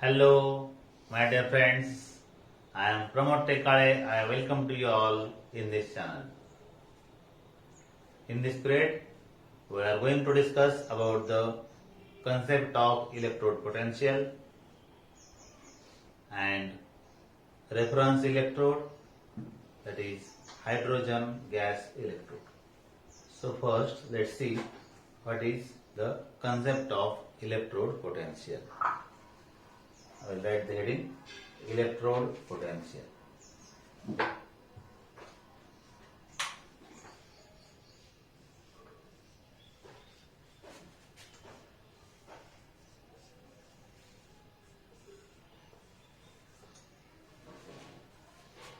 Hello, my dear friends. I am Pramod Tekale. I welcome to you all in this channel. In this period, we are going to discuss about the concept of electrode potential and reference electrode, that is hydrogen gas electrode. So first, let's see what is the concept of electrode potential. I will write the heading electrode potential.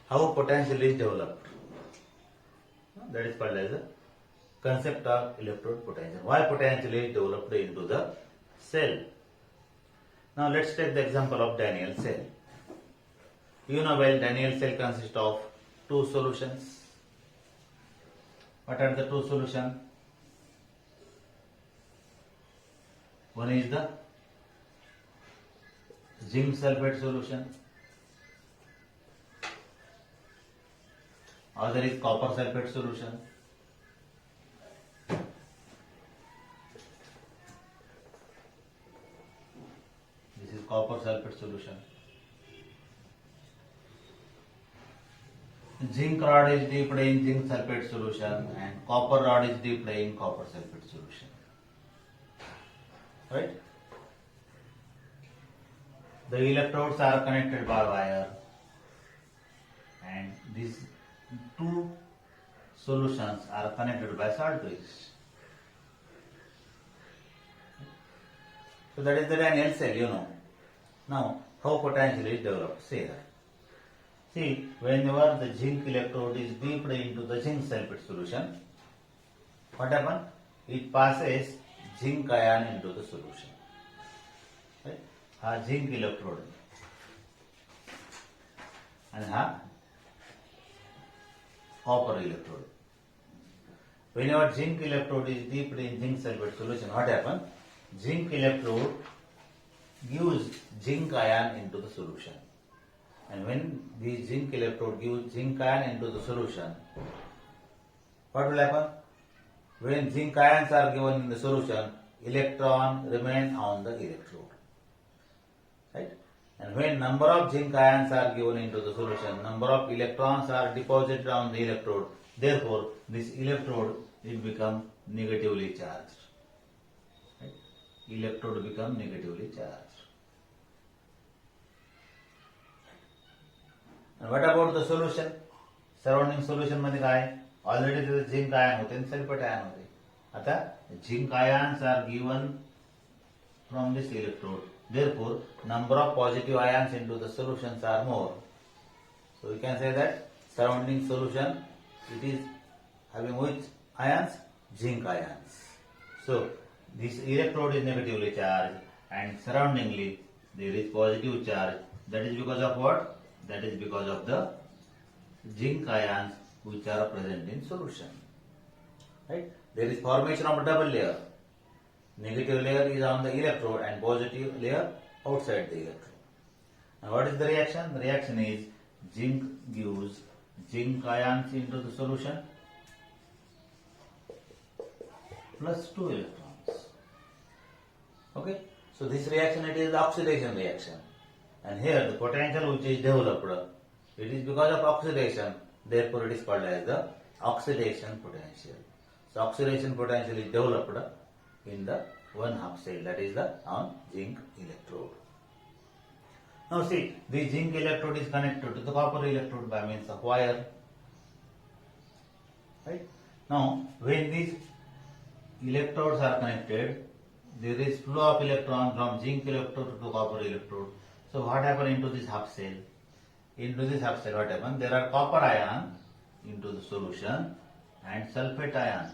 How potential is developed? That is called as a concept of electrode potential. Why potential is developed into the cell? Now let's take the example of Daniell cell. You know well, Daniell cell consists of two solutions. What are the two solutions? One is the zinc sulfate solution. Other is copper sulfate solution. This is copper sulfate solution. Zinc rod is dipped in zinc sulfate solution and copper rod is dipped in copper sulfate solution. Right? The electrodes are connected by wire and these two solutions are connected by salt bridge. So that is the Daniell cell, you know. Now, how potential is developed? See here. See, whenever the zinc electrode is dipped into the zinc sulfate solution, what happens? It passes zinc ion into the solution. Right? Ha zinc electrode and ha copper electrode. Whenever zinc electrode is dipped in zinc sulfate solution, what happens? Zinc electrode gives zinc ion into the solution. And when the zinc electrode gives zinc ion into the solution, what will happen? When zinc ions are given in the solution, electron remain on the electrode. Right? And when number of zinc ions are given into the solution, number of electrons are deposited on the electrode. Therefore, this electrode will become negatively charged. Right? Electrode become negatively charged. And what about the solution? Surrounding solution मध्ये काय? Already the zinc ion होते and sulfate ion होते. आता zinc ions are given from this electrode. Therefore, number of positive ions into the solutions are more. So we can say that surrounding solution, it is having which ions? Zinc ions. So this electrode is negatively charged and surroundingly there is positive charge. That is because of what? That is because of the zinc ions which are present in solution. Right? There is formation of a double layer. Negative layer is on the electrode and positive layer outside the electrode. Now what is the reaction? The reaction is zinc gives zinc ions into the solution plus 2 electrons. Okay? So this reaction, it is the oxidation reaction. And here the potential which is developed, it is because of oxidation. Therefore it is called as the oxidation potential. So oxidation potential is developed in the one half cell, that is the on zinc electrode. Now see, the zinc electrode is connected to the copper electrode by means of wire. Right? Now when these electrodes are connected, there is flow of electron from zinc electrode to copper electrode. So what happens into this half cell? Into this half cell what happens? There are copper ion into the solution and sulfate ions.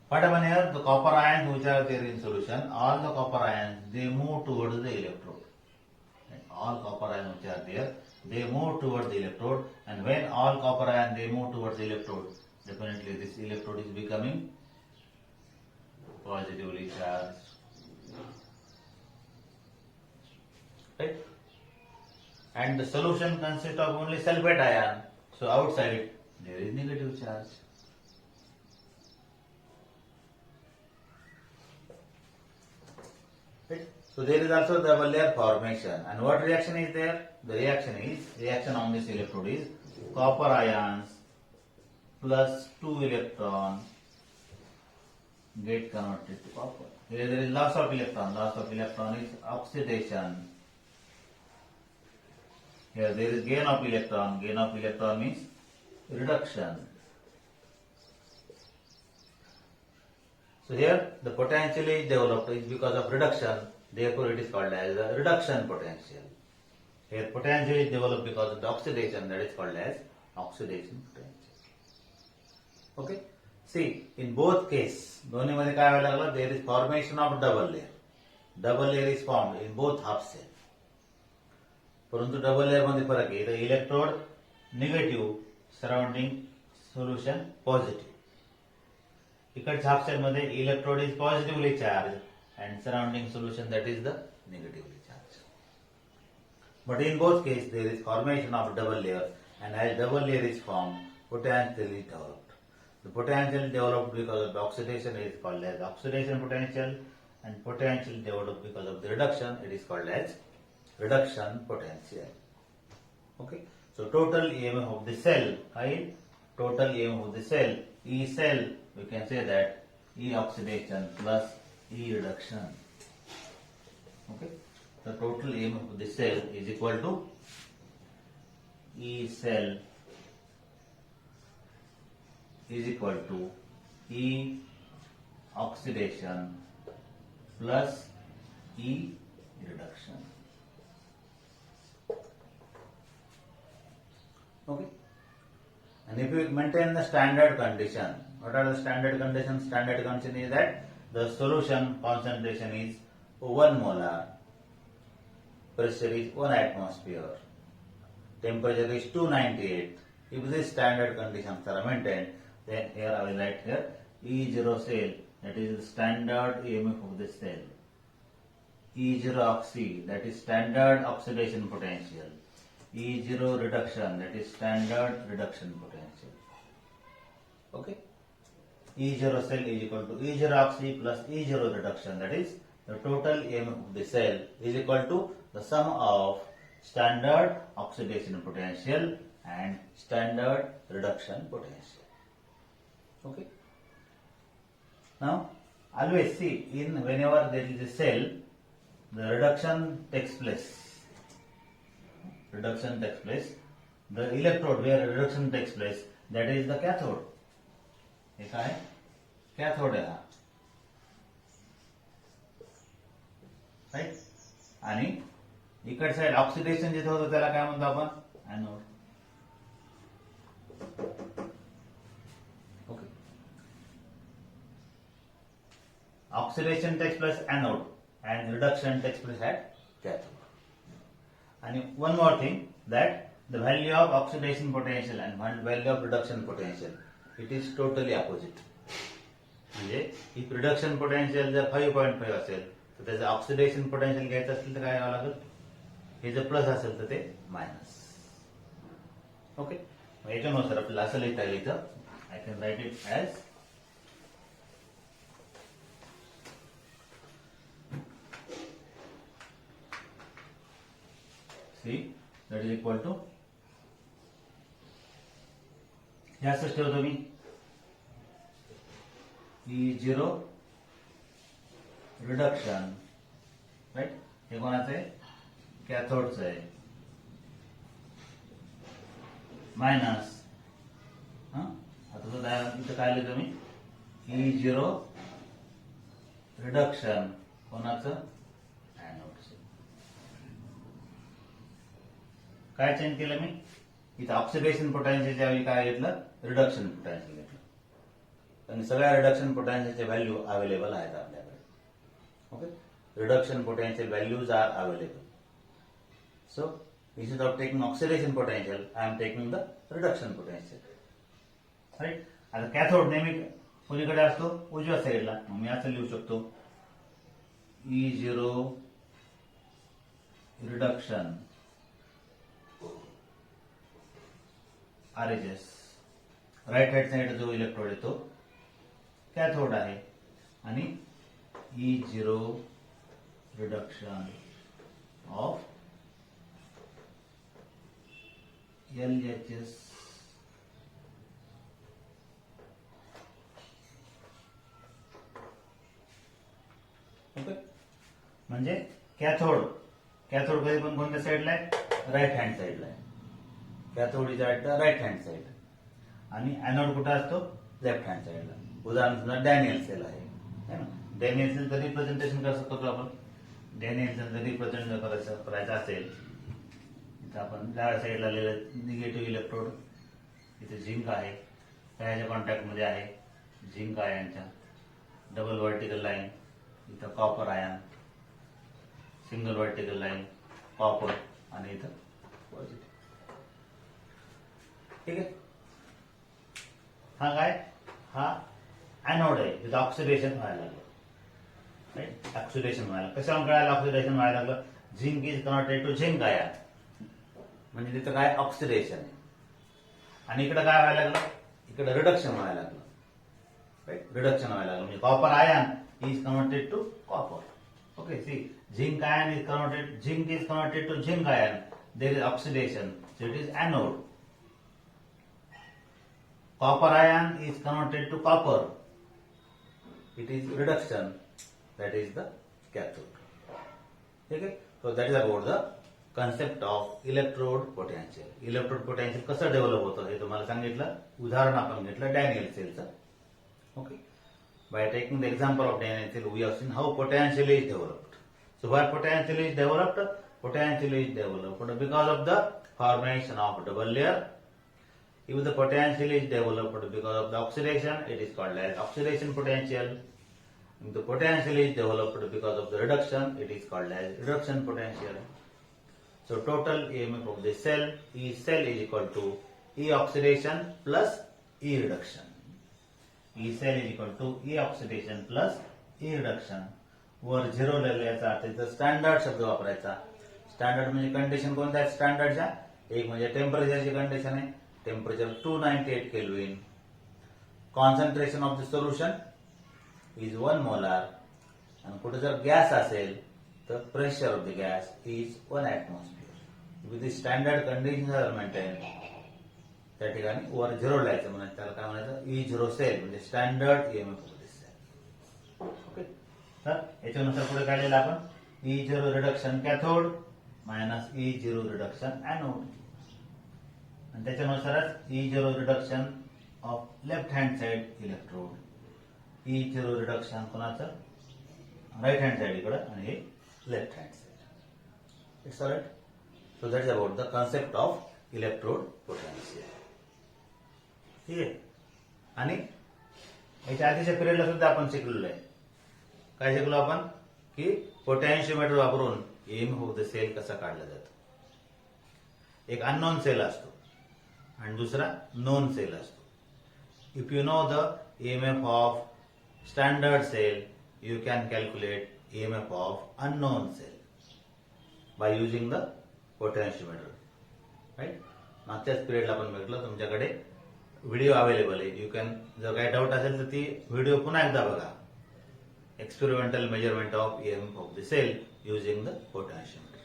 What happens here? The copper ions which are there in solution, all the copper ions, they move towards the electrode. And all copper ions which are there, they move towards the electrode, and when all copper ions they move towards the electrode, definitely this electrode is becoming positively charged. and the solution consists of only sulfate ion. So outside it, there is negative charge. Right? So there is also double layer formation. And what reaction is there? The reaction on this electrode is copper ions plus 2 electron get converted to copper. Here there is loss of electron. Loss of electron is oxidation. Here there is gain of electron. Gain of electron means reduction. So here the potential is developed is because of reduction. Therefore it is called as a reduction potential. Here potential is developed because of the oxidation, that is called as oxidation potential. Okay. See, in both case, दोन्ही मध्ये काय व्हायला लागलं? There is formation of double layer. Double layer is formed in both half cell. परंतु double layer मध्ये फरक आहे. The electrode negative, surrounding solution positive. इकडच्या हाफ सेल मध्ये electrode is positively charged and surrounding solution that is the negatively charged. But in both cases there is formation of double layer, and as double layer is formed, potential is developed. The potential developed because of the oxidation is called as oxidation potential, and potential developed because of the reduction, it is called as reduction potential. Okay. So total EMF of the cell, right? Total EMF of the cell, E cell, we can say that E oxidation plus E reduction. Okay. The total EMF of the cell is equal to E cell is equal to E oxidation plus E reduction. Okay. And if you maintain the standard condition, what are the standard conditions? Standard condition is that the solution concentration is 1 molar, pressure is 1 atmosphere, temperature is 298. If these standard conditions are maintained, then here I will write here E0 cell, that is the standard EMF of the cell. E0 oxy, that is standard oxidation potential. E0 reduction, that is standard reduction potential. Okay. E0 cell is equal to E0 oxy plus E0 reduction, that is the total EMF of the cell is equal to the sum of standard oxidation potential and standard reduction potential. Okay. Now always see, in whenever there is a cell, the reduction takes place. Reduction takes place. The electrode where reduction takes place, that is the cathode. हे काय? Cathode आहे हा. Right. आणि इकड side oxidation जिथे होतं त्याला काय म्हणतो आपण? Anode. Okay. Oxidation takes place anode and reduction takes place at cathode. And one more thing, that the value of oxidation potential and value of reduction potential, it is totally opposite. म्हणजे if reduction potential जर 5.5 असेल तर त्याचं oxidation potential घ्यायचं असेल तर काय करावं लागेल? हे जर प्लस असेल तर ते मायनस. ओके. मग याच्यानुसार आपल्याला असं लिहिता येईल इथं. I can write it as C, that is equal to, हे असंच ठेवतो मी, E0 रिडक्शन, राईट. हे कोणाचं आहे? कॅथोडचं आहे. मायनस, आता तो इथं काय लिहितो मी? E0 रिडक्शन कोणाचं? काय चेंज केलं मी? इथं ऑक्सिडेशन पोटेन्शियलच्या वेळी काय घेतलं? रिडक्शन पोटेन्शियल घेतलं. आणि सगळ्या रिडक्शन पोटेन्शियलचे व्हॅल्यू अवेलेबल आहेत आपल्याकडे. Okay. Reduction potential values are available. So instead of taking oxidation potential, I am taking the reduction potential. Right. आता कॅथोड नेहमी कोणीकडे असतो? उजव्या साईडला. मग मी असं लिहू शकतो, E0 reduction RHS. Right hand side जो इलेक्ट्रोड आहे तो कॅथोड आहे आणि E0 reduction of LHS okay. म्हणजे कॅथोड कधी पण कोणत्या साईडला आहे? राईट हँड साईडला आहे. Cathode is at the right hand side आणि एनोड कुठं असतो? लेफ्ट हँड साईडला. उदाहरण समजा डॅनियल सेल आहे है ना. डॅनियल सेलचं रिप्रेझेंटेशन कसं करतो आपण? डॅनियल सेलचं रिप्रेझेंट करायचं असेल इथं आपण डाव्या साईडला लिहिलं निगेटिव्ह इलेक्ट्रोड, इथे झिंक आहे, ह्याच्या कॉन्टॅक्टमध्ये आहे झिंक आयनच्या. डबल व्हर्टिकल लाईन इथं copper ion, single vertical line copper आणि इथं पॉझिटिव्ह. ठीक आहे. हा काय? हा एनोड आहे, तिथं ऑक्सिडेशन व्हायला लागलं. राईट, ऑक्सिडेशन व्हायला. कशावर कळायला ऑक्सिडेशन व्हायला लागलं? Zinc is converted to zinc ion, म्हणजे तिथं काय? ऑक्सिडेशन आहे. आणि इकडे काय व्हायला लागलं? इकडे रिडक्शन व्हायला लागलं. राईट, रिडक्शन व्हायला लागलं म्हणजे copper ion is converted to copper. Okay, see, zinc is converted to zinc ion. There is oxidation, so it is anode. Copper ion is converted to copper. It is reduction. That is the cathode. Okay, so that is about the concept of electrode potential. Electrode potential कसं develop होतं हे तुम्हाला सांगितलं. उदाहरण आपण घेतलं Daniel सेलचं. Okay. By taking the example of Daniel cell, we have seen how potential is developed. So why potential is developed? Potential is developed because of the formation of double layer. If the potential is developed because of the oxidation, it is called as oxidation potential. If the potential is developed because of the reduction, it is called as reduction potential. So total EMF of the cell is equal to E oxidation plus E reduction. E cell is equal to E oxidation plus E reduction. Were zero लिहिल्याचा earth standard शब्द वापरायचा. Standard म्हणजे condition कोणत्या आहेत स्टँडर्डच्या? एक म्हणजे टेम्परेचरची condition आहे, temperature 298 kelvin. Concentration of the solution is 1 molar. आणि कुठे जर गॅस असेल तर pressure of the gas is 1 atmosphere. With the standard condition are maintain. त्या ठिकाणी वर झिरो लिहायचं म्हणजे त्याला काय म्हणायचं? E0 सेल म्हणजे standard EMF of this cell. Okay. तर याच्यानुसार पुढे काय लिहिलं आपण? E0 reduction cathode minus E0 reduction anode. आणि त्याच्यानुसारच E0 reduction of left hand side electrode. E0 reduction कोणाचं? राईट हँड साइड इकडं आणि हे left hand side. It's alright. So that is about the concept of electrode potential. ठीक आहे. आणि याच्या आधीच्या पिरियडला सुद्धा आपण शिकलेलो आहे. काय शिकलो आपण? की पोटॅन्शियोमीटर वापरून ईएमएफ ऑफ द सेल कसा काढला जातो. एक अननोन सेल असतो आणि दुसरा नोन सेल असतो. If you know the EMF of standard cell, you can calculate EMF of unknown cell by using the potentiometer. Right. मागच्याच पिरियडला आपण बघितलं. तुमच्याकडे व्हिडिओ अवेलेबल आहे. यू कॅन, जर काही डाऊट असेल तर ती व्हिडिओ पुन्हा एकदा बघा. Experimental measurement of EMF of the cell using the potentiometer.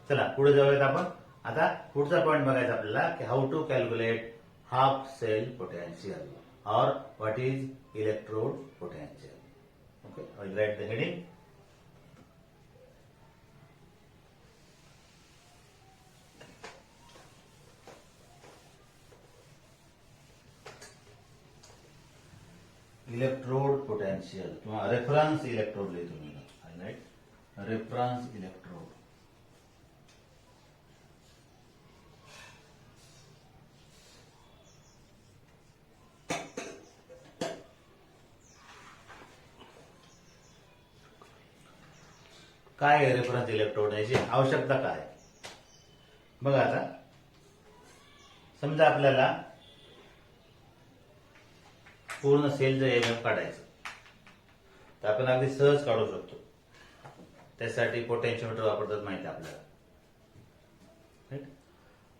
चला पुढे जाऊयात आपण. आता पुढचा पॉईंट बघायचा आपल्याला की how to calculate half cell potential और what is electrode potential. Okay, I will write the heading. Electrode potential किंवा रेफरन्स इलेक्ट्रोड लिहितो मी. Highlight reference electrode. काय आहे रेफरन्स इलेक्ट्रोड? याची आवश्यकता काय? बघा आता समजा आपल्याला पूर्ण सेलचं ईएमएफ काढायचं तर आपण अगदी सहज काढू शकतो. त्यासाठी पोटेन्शियोमीटर वापरतात माहिती आपल्याला.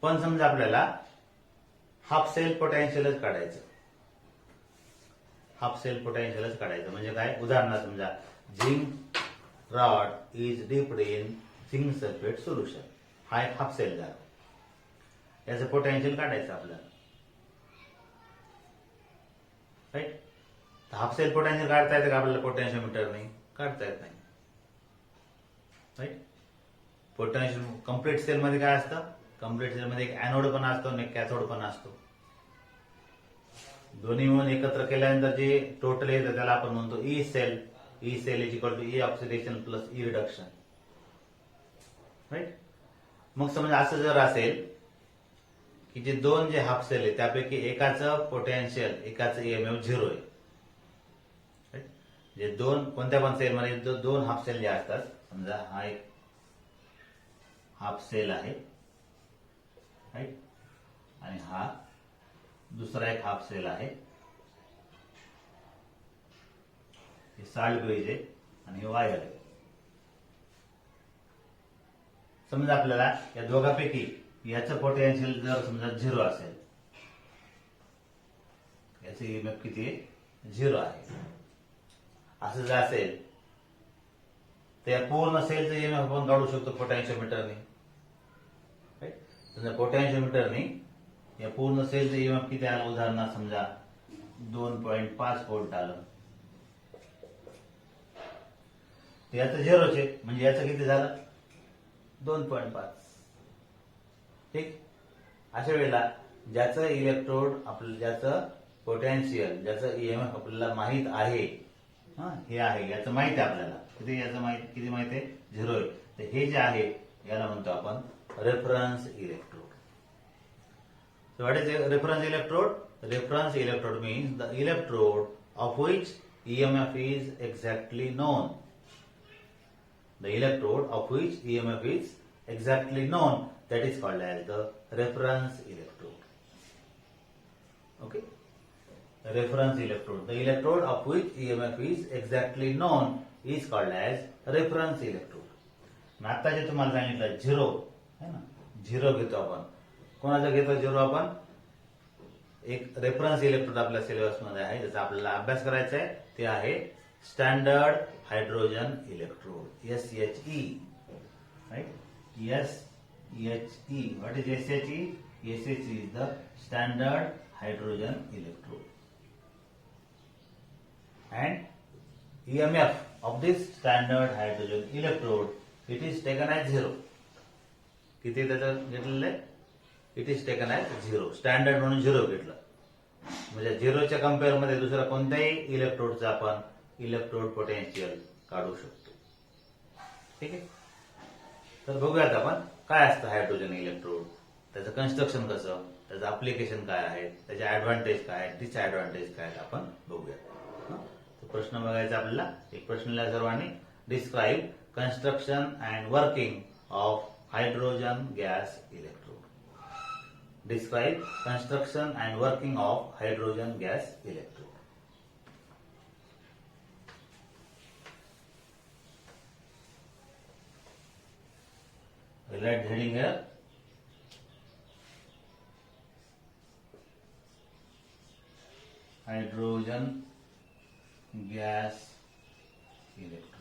पण समजा आपल्याला हाफ सेल पोटेन्शियलच काढायचं. हाफ सेल पोटेन्शियलच काढायचं म्हणजे काय, उदाहरणार्थ समजा zinc rod is dipped in zinc sulphate solution. हा एक हाफ सेल झाला. याचं पोटेन्शियल काढायचं आपल्याला. राईट. हाफ सेल पोटेन्शियल काढता येतं का आपल्याला पोटेन्शियोमीटरने? काढता येत नाही. राईट. पोटेन्शियल कम्प्लीट सेल मध्ये काय असतं? कम्प्लीट सेल मध्ये एक एनोड पण असतो आणि एक कॅथोड पण असतो. दोन्ही मिळून एकत्र केल्यानंतर जे टोटल येतं त्याला आपण म्हणतो E cell. E cell is equal to E oxidation plus E reduction. Right. मग समजा असं जर असेल की जे दोन जे हाफ सेल आहे त्यापैकी एकाचं पोटेन्शियल एकाचं ईएमएफ 0 आहे. जे दोन कोणत्या पण सेल मध्ये दोन हाफ सेल जे असतात, समजा हा एक हाफ सेल आहे, राईट, आणि हा दुसरा एक हाफ सेल आहे. हे साल्ट ब्रिज आहे आणि हे वायर आहे. समजा आपल्याला या दोघांपैकी याचं पोटेन्शियल जर समजा 0 असेल, याचं ईएमएफ किती आहे? 0 आहे. असं जर असेल तर या पूर्ण सेलचं ईएमएफ आपण काढू शकतो पोटेन्शियोमीटरने. समजा पोटेन्शियोमीटरने या पूर्ण सेलचं ईएमएफ किती आलं, उदाहरणार्थ समजा 2.5 व्होल्ट आलं, तर याचं 0 आहे म्हणजे याचं किती झालं? 2.5. ठीक. अशा वेळेला ज्याचं इलेक्ट्रोड आपल्याला, ज्याचं पोटेन्शियल, ज्याचं ईएमएफ आपल्याला माहित आहे, हे आहे, याचं माहित आहे आपल्याला किती, याचं किती माहित आहे? 0 आहे. तर हे जे आहे याला म्हणतो आपण reference electrode. So what is a reference electrode? Reference electrode means the electrode of which EMF is exactly known. The electrode of which EMF is exactly known, that is called as the reference electrode. Okay? The reference electrode. The electrode of which EMF is exactly known is called as reference electrode. आता जे तुम्हाला सांगितलं 0 है ना, 0 घेतो आपण. कोणाचा घेतो 0 आपण? एक रेफरन्स इलेक्ट्रोड आपल्या सिलेबस मध्ये आहे, ज्याचा आपल्याला अभ्यास करायचा आहे, ते आहे standard hydrogen electrode, SHE. Right. SHE. What is SHE? SHE is the standard hydrogen electrode. And EMF of this standard hydrogen electrode, it is taken as 0. किती त्याचं घेतलेलं आहे? It is taken as 0. Standard म्हणून 0 घेतलं म्हणजे 0च्या compare मध्ये दुसरा कोणत्याही इलेक्ट्रोडचा आपण इलेक्ट्रोड पोटेन्शियल काढू शकतो. ठीक आहे. तर बघूयात आपण काय असतं हायड्रोजन इलेक्ट्रोड, त्याचं कन्स्ट्रक्शन कसं, त्याचं अप्लिकेशन काय आहे, त्याचे ऍडव्हान्टेज काय आहेत, डिसएडव्हान्टेज काय आहेत, आपण बघूया. तर प्रश्न बघायचा आपल्याला. एक प्रश्न लिहा सर्वांनी. Describe construction and working of hydrogen gas electrode. Describe construction and working of hydrogen gas electrode. We'll write the heading here. Hydrogen gas electrode.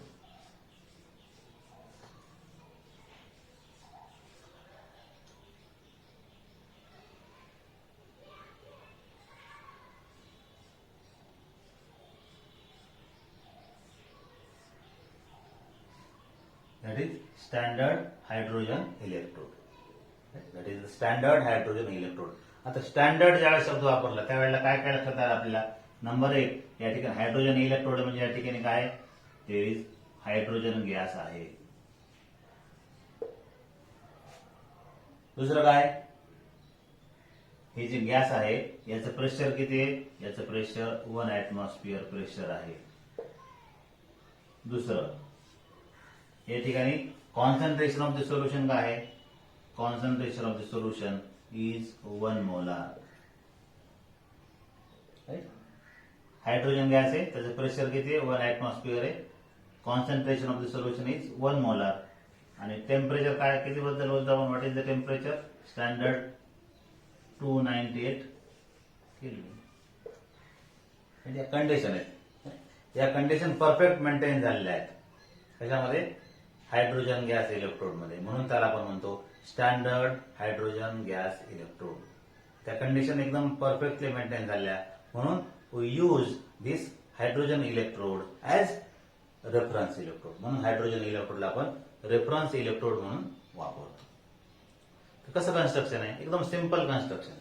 That is standard hydrogen electrode. That is the standard hydrogen electrode. आता standard ज्यावेळेस शब्द वापरला त्यावेळेला काय काय लक्षात आलं आपल्याला? नंबर 1, या ठिकाणी हायड्रोजन इलेक्ट्रोड म्हणजे या ठिकाणी काय? देयर इज हायड्रोजन गॅस आहे. दुसरं काय? हे जे गॅस आहे याचं प्रेशर किती आहे? याचं प्रेशर 1 ऍटमॉस्फिअर प्रेशर आहे. दुसरं, या ठिकाणी कॉन्सन्ट्रेशन ऑफ द सोल्युशन काय आहे? Concentration of the solution is 1 molar. Hydrogen gas आहे, त्याचं प्रेशर किती आहे? 1 ऍटमॉस्फिअर आहे. Concentration of the solution is 1 molar. आणि टेम्परेचर काय किती बद्दल बोलतो आपण? What is the temperature? Standard 298 केली. म्हणजे या कंडिशन आहेत. या कंडिशन परफेक्ट मेंटेन झालेल्या आहेत. त्याच्यामध्ये हायड्रोजन गॅस इलेक्ट्रोडमध्ये, म्हणून त्याला आपण म्हणतो स्टँडर्ड हायड्रोजन गॅस इलेक्ट्रोड. त्या कंडिशन एकदम परफेक्टली मेंटेन झाल्या, म्हणून we use this hydrogen electrode as reference electrode. म्हणून हायड्रोजन इलेक्ट्रोडला आपण रेफरन्स इलेक्ट्रोड म्हणून वापरतो. कसं कन्स्ट्रक्शन आहे? एकदम सिंपल कन्स्ट्रक्शन.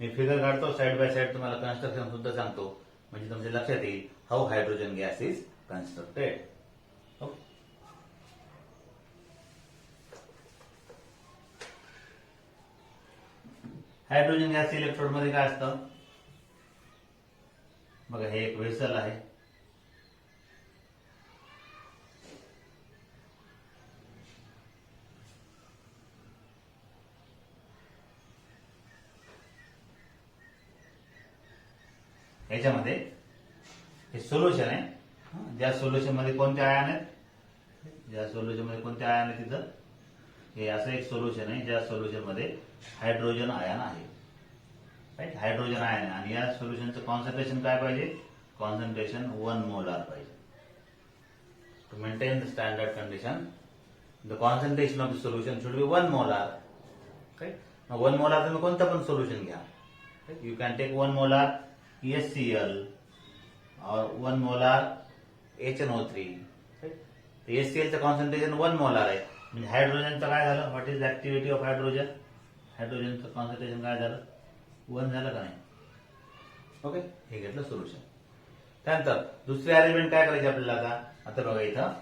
मी फिगर काढतो साइड बाय साइड, तुम्हाला कन्स्ट्रक्शन सुद्धा सांगतो, म्हणजे तुमच्या लक्षात येईल how hydrogen gas is constructed. Okay. Hydrogen gas electrode मध्ये काय असतं बघा. हे एक व्हेसल आहे. याच्यामध्ये हे सोल्युशन आहे. ज्या सोल्युशन मध्ये कोणते आयन आहेत, ज्या सोल्युशन मध्ये कोणते आयन आहेत, तिथं हे असं एक सोल्युशन आहे ज्या सोल्युशन मध्ये हायड्रोजन आयन आहे. राईट, हायड्रोजन आयन आहे. आणि या सोल्युशनचं कॉन्सन्ट्रेशन काय पाहिजे? कॉन्सन्ट्रेशन 1 मोलार पाहिजे. To maintain the standard condition the concentration of the solution should be 1 molar. Right, 1 molar तुम्ही कोणतं पण सोल्युशन घ्या. You can take 1 molar HCl or 1 molar HNO3. HCl चं कॉन्सन्ट्रेशन 1 मोलार आहे. म्हणजे हायड्रोजनचं काय झालं? What is the activity of hydrogen? हायड्रोजनचं concentration काय झालं? 1 झालं का नाही? ओके, हे घेतलं सोल्युशन. त्यानंतर दुसरी अरेंजमेंट काय करायची आपल्याला? आता बघा इथं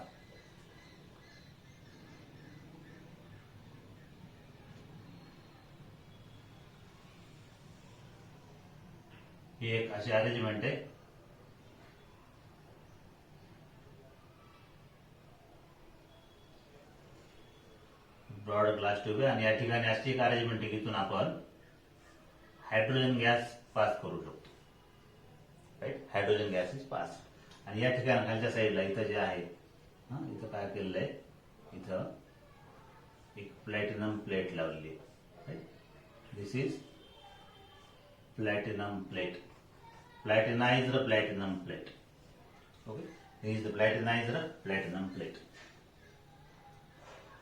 ही एक अशी अरेंजमेंट आहे. ब्रॉड ग्लास ट्यूब आहे आणि या ठिकाणी अशी एक अरेंजमेंट आहे की इथून आपण हायड्रोजन गॅस पास करू शकतो. Right, hydrogen gas is pass. आणि या ठिकाणी खालच्या साईडला इथं जे आहे, इथं काय केलेलं आहे? इथं एक प्लॅटिनम प्लेट लावलेली आहे. Right, this is platinum plate, platinized platinum plate. Okay, this is the platinized platinum plate.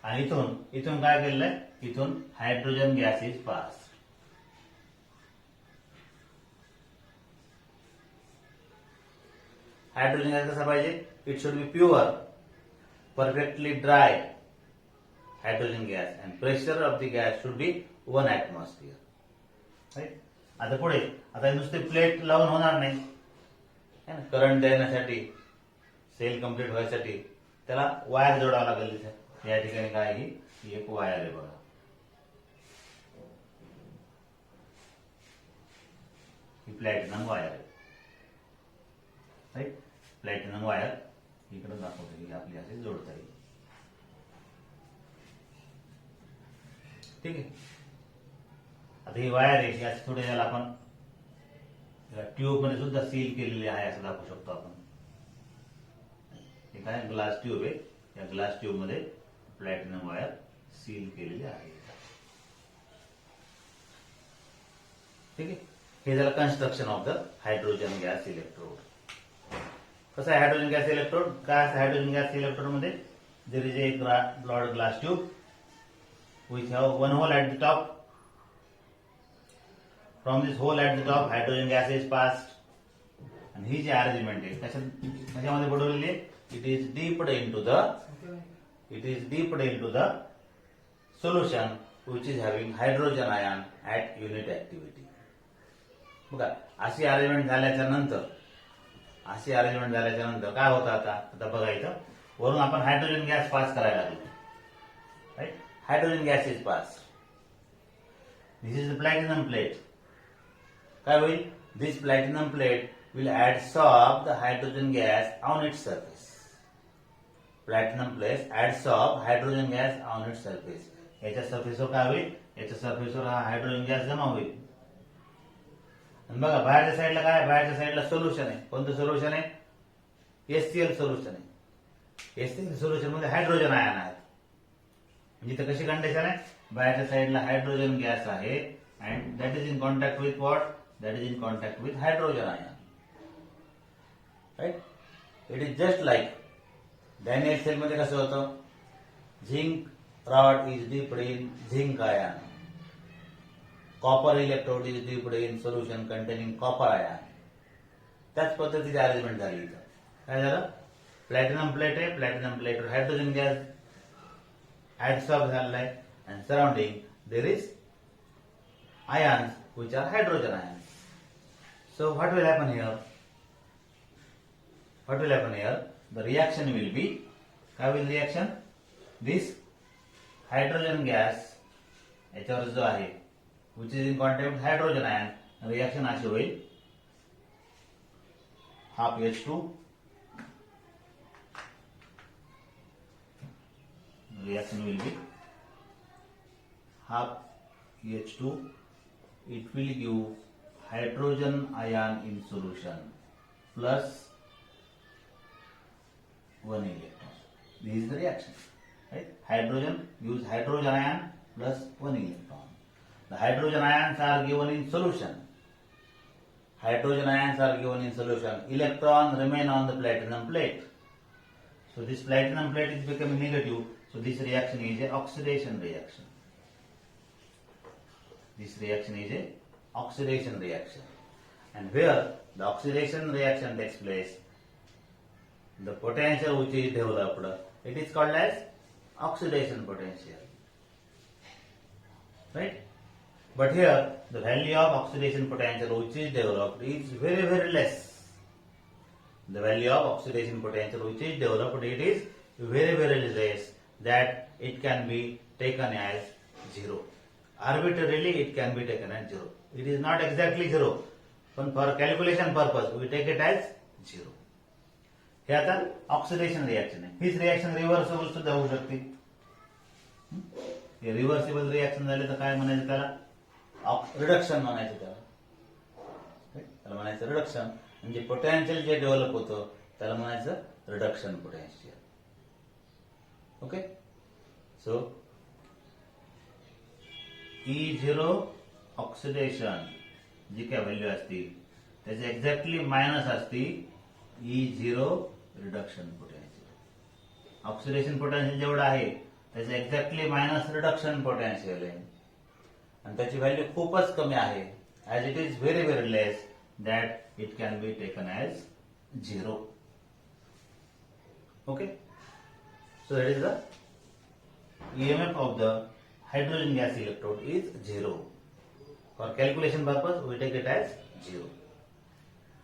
आणि इथून काय केलेलं आहे? इथून hydrogen gas is pass. Hydrogen gas कसा पाहिजे? It should be pure, perfectly dry hydrogen gas and pressure of the gas should be 1 atmosphere. Right, आता पुढे आता नुसते प्लेट लावून होणार नाही. करंट देण्यासाठी, सेल कम्प्लीट व्हायसाठी त्याला वायर जोडावं लागेल. तिथे या ठिकाणी काय ही एक वायर आहे बघा. ही प्लॅटिनम वायर आहे. राईट, प्लॅटिनम वायर इकडे दाखवतो की आपली असे जोडता येईल. ठीक आहे. आता ही वायर आहे, याच थोडे याला आपण ट्यूब मध्ये सुद्धा सील केलेली आहे असं दाखवू शकतो आपण. हे काय ग्लास ट्यूब आहे, या ग्लास ट्यूब मध्ये प्लॅटिनम वायर सील केलेली आहे. ठीक आहे. हे झालं construction of the hydrogen gas electrode. कसं आहे हायड्रोजन गॅस इलेक्ट्रोड? काय असं हायड्रोजन गॅस इलेक्ट्रोड मध्ये there is a broad glass tube with have 1 hole at the top. From this hole at the top, hydrogen gas is passed. And ही जी arrangement आहे कशामध्ये बुडवलेली आहे? It is dipped into the solution which is having hydrogen ion at unit activity. बघा, अशी arrangement झाल्याच्या नंतर काय होतं? आता बघा इथं वरून आपण हायड्रोजन गॅस पास करायला लागलो. Right, hydrogen gas is pass. This is the platinum plate. काय होईल? This platinum plate will adsorb the hydrogen gas on its surface. Platinum plate adsorb hydrogen gas on its surface. याच्या सरफेसवर काय होईल? याच्या सरफेसवर हा हायड्रोजन गॅस जमा होईल. आणि बघा बाहेरच्या साईडला काय? बाहेरच्या साईडला सोल्युशन आहे. कोणतं सोल्युशन आहे? HCl सोल्युशन आहे. HCl सोल्युशन मध्ये हायड्रोजन आयन आहेत. म्हणजे इथं कशी कंडिशन आहे? बाहेरच्या साईडला हायड्रोजन गॅस आहे and that is in contact with what? that is in contact with hydrogen ion. Right? It is just like Daniel cell मध्ये कसं होतं, zinc rod is dipped in zinc ion. Copper electrode is dipped in solution containing copper ion. त्याच पद्धतीची arrangement झाली इथं. काय झालं, platinum plate आहे, प्लॅटिनम प्लेटवर हायड्रोजन गॅस adsorb झालेला and surrounding there is ions which are hydrogen ions. So what will happen here? What will happen here? The reaction will be, how will reaction? This hydrogen gas याच्यावर जो आहे which is in contact with hydrogen ion, reaction अशी होईल, half H2 reaction will be half H2, it will give hydrogen ion in solution plus 1 electron. This is the reaction. Right? Hydrogen gives hydrogen ion plus 1 electron. The hydrogen ions are given in solution. Hydrogen ions are given in solution. Electron remain on the platinum plate. So this platinum plate is becoming negative. So this reaction is a oxidation reaction. This reaction is a oxidation reaction. And where the oxidation reaction takes place, the potential which is developed, it is called as oxidation potential. Right? But here the value of oxidation potential which is developed is very, very less. The value of oxidation potential which is developed, it is very, very less, that it can be taken as 0. Arbitrarily it can be taken as 0. It is not exactly 0, but for calculation purpose we take it as 0. हे आता oxidation reaction आहे. हीच reaction reversible सुद्धा होऊ शकते. Reversible reaction झाले तर काय म्हणायचं त्याला, रिडक्शन म्हणायचं त्याला म्हणायचं रिडक्शन. म्हणजे पोटेन्शियल जे डेव्हलप होतं त्याला म्हणायचं रिडक्शन पोटेन्शियल. ओके. सो E0 ऑक्सिडेशन जी काय व्हॅल्यू असते त्याची एक्झॅक्टली मायनस असते E0 reduction potential. Oxidation potential जेवढं आहे त्याचं एक्झॅक्टली मायनस रिडक्शन पोटेन्शियल आहे आणि त्याची व्हॅल्यू खूपच कमी आहे. As it is very, very less, that it can be taken as 0. Okay. So that is the EMF of the hydrogen gas electrode is 0. For calculation purpose we take it as 0.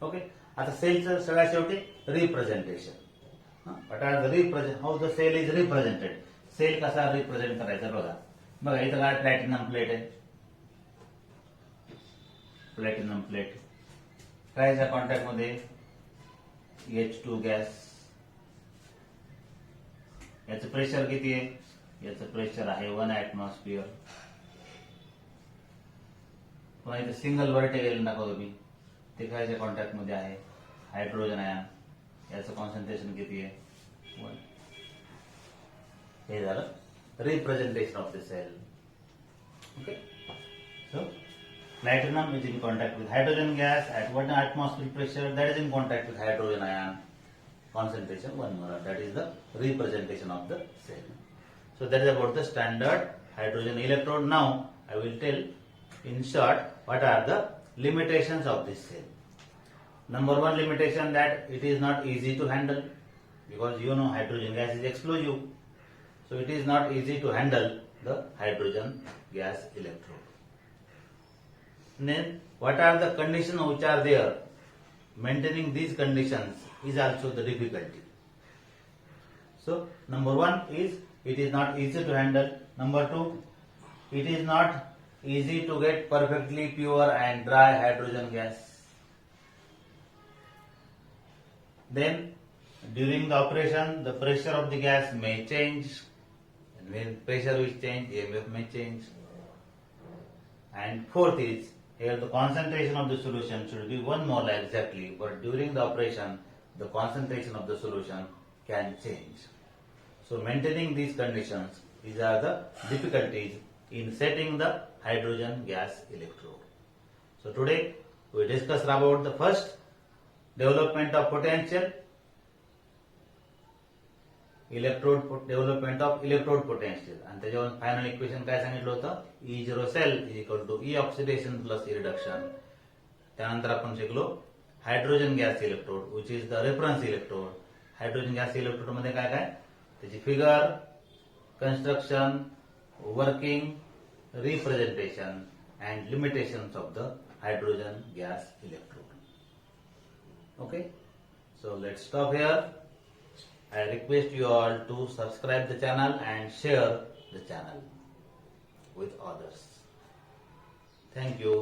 Okay. आता सेलचं सगळ्यात शेवटी representation. What are the how the cell is represented? Cell कसा represent करायचा बघा. बघा इथं काय प्लॅटिनम प्लेट आहे. प्लॅटिनम प्लेट कायच्या कॉन्टॅक्ट मध्ये H2 गॅस. याचं प्रेशर किती आहे, याचं प्रेशर आहे 1 atmosphere. पुन्हा इथे सिंगल वर्टिकल दाखवतो मी, ते कायच्या कॉन्टॅक्ट मध्ये आहे, हायड्रोजन आयन. याचं कॉन्सन्ट्रेशन किती आहे, 1. हे झालं representation of the cell. Okay. So platinum is in contact with hydrogen gas at 1 atmosphere pressure, that is in contact with hydrogen ion, concentration 1 molar. That is the representation of the cell. So that is about the standard hydrogen electrode. Now I will tell in short what are the limitations of this cell. Number one limitation, that it is not easy to handle, because you know hydrogen gas is explosive. So it is not easy to handle the hydrogen gas electrode. Then what are the conditions which are there? Maintaining these conditions is also the difficulty. So number one is it is not easy to handle. Number two, it is not easy to get perfectly pure and dry hydrogen gas. Then during the operation the pressure of the gas may change, and when pressure will change, EMF may change. And fourth is, here the concentration of the solution should be 1 molar exactly, but during the operation the concentration of the solution can change. So maintaining these conditions, these are the difficulties in setting the hydrogen gas electrode. So today We discussed about the first development of potential, development of electrode potential, आणि त्याच्यावर final equation काय सांगितलं होतं, E0 cell is equal to E oxidation plus E reduction. त्यानंतर आपण शिकलो hydrogen gas electrode which is the reference electrode. Hydrogen gas electrode मध्ये काय काय त्याची figure, construction, working, representation and limitations of the hydrogen gas electrode. Okay, so let's stop here. I request you all to subscribe the channel and share the channel with others. Thank you.